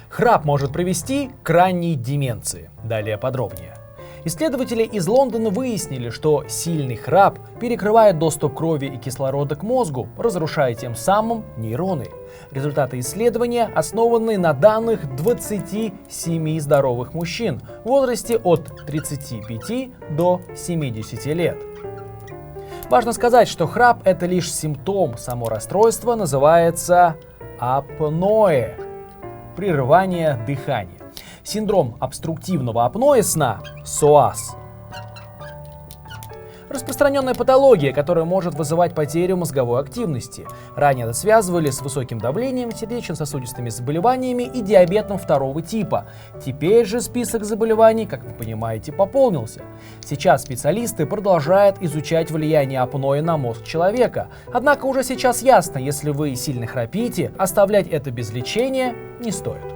Храп может привести к ранней деменции. Далее подробнее. Исследователи из Лондона выяснили, что сильный храп перекрывает доступ крови и кислорода к мозгу, разрушая тем самым нейроны. Результаты исследования основаны на данных 27 здоровых мужчин в возрасте от 35 до 70 лет. Важно сказать, что храп — это лишь симптом, само расстройство называется апноэ – прерывание дыхания. Синдром обструктивного апноэ сна – СОАС. Распространенная патология, которая может вызывать потерю мозговой активности. Ранее это связывали с высоким давлением, сердечно-сосудистыми заболеваниями и диабетом второго типа. Теперь же список заболеваний, как вы понимаете, пополнился. Сейчас специалисты продолжают изучать влияние апноэ на мозг человека. Однако уже сейчас ясно, если вы сильно храпите, оставлять это без лечения не стоит.